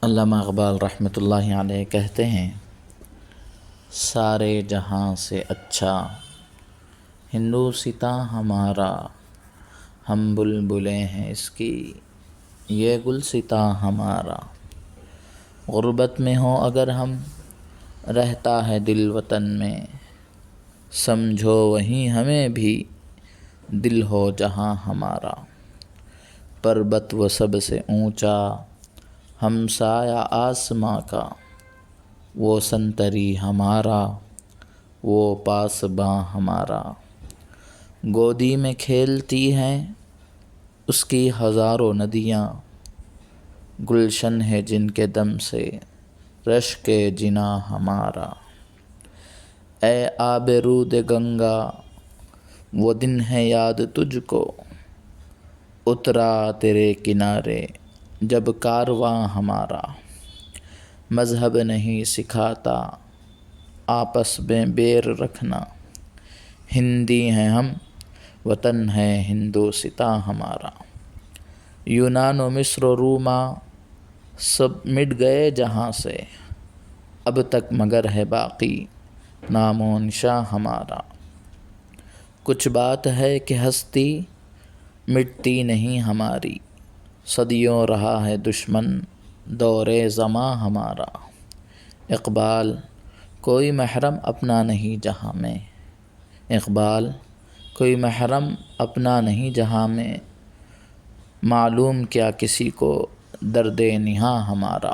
علامہ اقبال رحمۃ اللہ علیہ کہتے ہیں، سارے جہاں سے اچھا ہندوستاں ہمارا، ہم بلبلیں ہیں اس کی یہ گلستاں ہمارا۔ غربت میں ہوں اگر ہم، رہتا ہے دل وطن میں، سمجھو وہیں ہمیں بھی دل ہو جہاں ہمارا۔ پربت وہ سب سے اونچا ہمسایہ آسماں کا، وہ سنتری ہمارا، وہ پاسباں ہمارا۔ گودی میں کھیلتی ہیں اس کی ہزاروں ندیاں، گلشن ہے جن کے دم سے رشک جناں ہمارا۔ اے آب رود گنگا وہ دن ہے یاد تجھ کو، اترا تیرے کنارے جب کارواں ہمارا۔ مذہب نہیں سکھاتا آپس میں بیر رکھنا، ہندی ہیں ہم وطن ہے ہندوستاں ہمارا۔ یونان و مصر و روما سب مٹ گئے جہاں سے، اب تک مگر ہے باقی نام و نشاں ہمارا۔ کچھ بات ہے کہ ہستی مٹتی نہیں ہماری، صدیوں رہا ہے دشمن دور زماں ہمارا۔ اقبال کوئی محرم اپنا نہیں جہاں میں، اقبال کوئی محرم اپنا نہیں جہاں میں، معلوم کیا کسی کو درد نہاں ہمارا۔